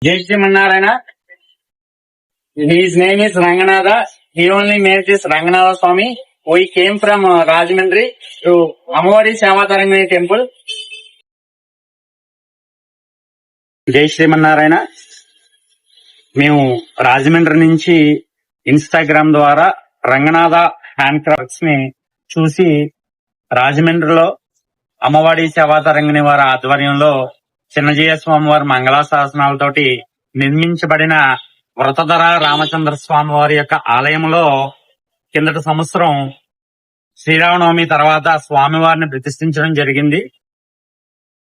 Jai Shrimanarayana. His name is Ranganatha. He only made this Ranganatha Swami. We came from Rajahmundry to Amavadi Shamatarangani temple. జై శ్రీమన్నారాయణ. మేము రాజమండ్రి నుంచి Instagram ద్వారా Ranganatha hand crafts ని చూసి రాజమండ్రిలో అమ్మవాడి సేవాతరంగిణి వారి ఆధ్వర్యంలో చిన్నజీయ స్వామి వారి మంగళాశాసనాలతోటి నిర్మించబడిన వ్రతధర రామచంద్ర స్వామి వారి యొక్క ఆలయంలో కిందటి సంవత్సరం శ్రీరామనవమి తర్వాత స్వామివారిని ప్రతిష్ఠించడం జరిగింది.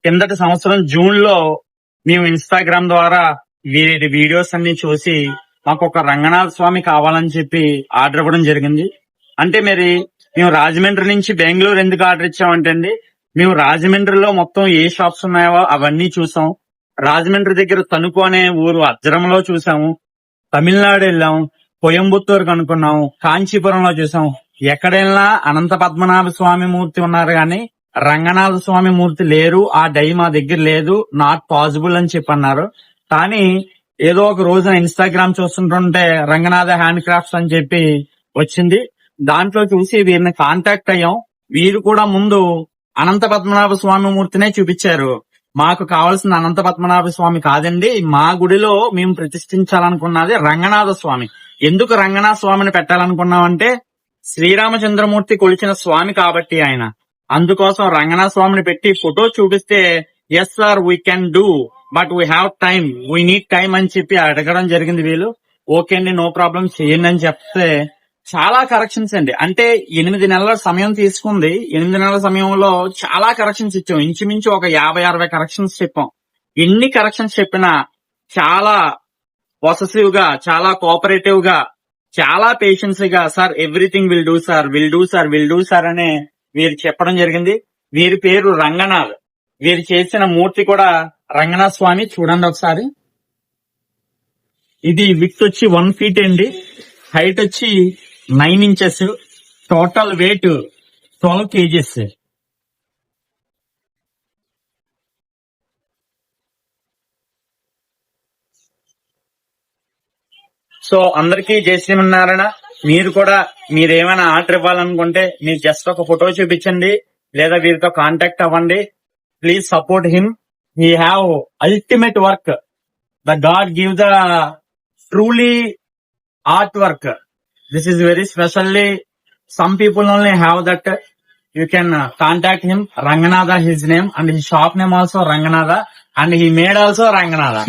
కిందటి సంవత్సరం జూన్ లో మేము ఇన్స్టాగ్రామ్ ద్వారా వీరి వీడియోస్ అన్ని చూసి మాకు ఒక రంగనాథ స్వామి కావాలని చెప్పి ఆర్డర్ ఇవ్వడం జరిగింది. అంటే మేము రాజమండ్రి నుంచి బెంగళూరు ఎందుకు ఆర్డర్ ఇచ్చామంటే అండి, మేము రాజమండ్రిలో మొత్తం ఏ షాప్స్ ఉన్నాయో అవన్నీ చూసాం. రాజమండ్రి దగ్గర తణుకు అనే ఊరు అజ్రంలో చూసాము, తమిళనాడు వెళ్ళాం, కోయంబత్తూరు కనుక్కున్నాం, కాంచీపురంలో చూసాం. ఎక్కడెళ్ళినా అనంత పద్మనాభ స్వామి మూర్తి ఉన్నారు కానీ రంగనాథ స్వామి మూర్తి లేరు, ఆ డై మా దగ్గర లేదు, నాట్ పాసిబుల్ అని చెప్పి అన్నారు. కానీ ఏదో ఒక రోజున ఇన్స్టాగ్రామ్ చూస్తుంటుంటే రంగనాథ హ్యాండ్ క్రాఫ్ట్స్ అని చెప్పి వచ్చింది. దాంట్లో చూసి వీరిని కాంటాక్ట్ అయ్యాం. వీరు కూడా ముందు అనంత పద్మనాభ స్వామి మూర్తినే చూపించారు. మాకు కావాల్సిన అనంత పద్మనాభ స్వామి కాదండి, మా గుడిలో మేము ప్రతిష్ఠించాలనుకున్నది రంగనాథ స్వామి. ఎందుకు రంగనాథ స్వామిని పెట్టాలనుకున్నామంటే శ్రీరామచంద్రమూర్తి కొలిచిన స్వామి కాబట్టి ఆయన, అందుకోసం రంగనాథ స్వామిని పెట్టి ఫోటో చూపిస్తే yes sir we can do but we have time, we need time అని చెప్పి అడగడం జరిగింది. వీళ్ళు ఓకే అండి నో ప్రాబ్లం చేయండి అని చెప్తే చాలా కరెక్షన్స్ అండి, అంటే 8 నెలల సమయం తీసుకుంది. 8 నెలల సమయంలో చాలా కరెక్షన్స్ ఇచ్చాం, ఇంచుమించు ఒక 50-60 కరెక్షన్స్ చెప్పాం. ఎన్ని కరెక్షన్స్ చెప్పినా చాలా పాజిటివ్ గా, చాలా కోఆపరేటివ్ గా, చాలా పేషెన్స్ గా sir everything will do sir, will do sir, will do sir అనే వీరు చెప్పడం జరిగింది. వీరి పేరు రంగనాథ్. వీరు చేసిన మూర్తి కూడా రంగనాథ స్వామి. చూడండి ఒకసారి, ఇది విడ్త్ వచ్చి 1 feet అండి, హైట్ వచ్చి 9 inches, total weight 12 kgs. So అందరికీ జై శ్రీమన్నారాయణ. మీరు కూడా మీరేమైనా ఆర్డర్ ఇవ్వాలనుకుంటే మీరు జస్ట్ ఒక ఫోటో చూపించండి లేదా వీరితో కాంటాక్ట్ అవ్వండి. Please support him. He have ultimate work. The God give the truly art work. This is very specially some people only have that. You can contact him. Ranganatha his name and his shop name also Ranganatha and he made also Ranganatha.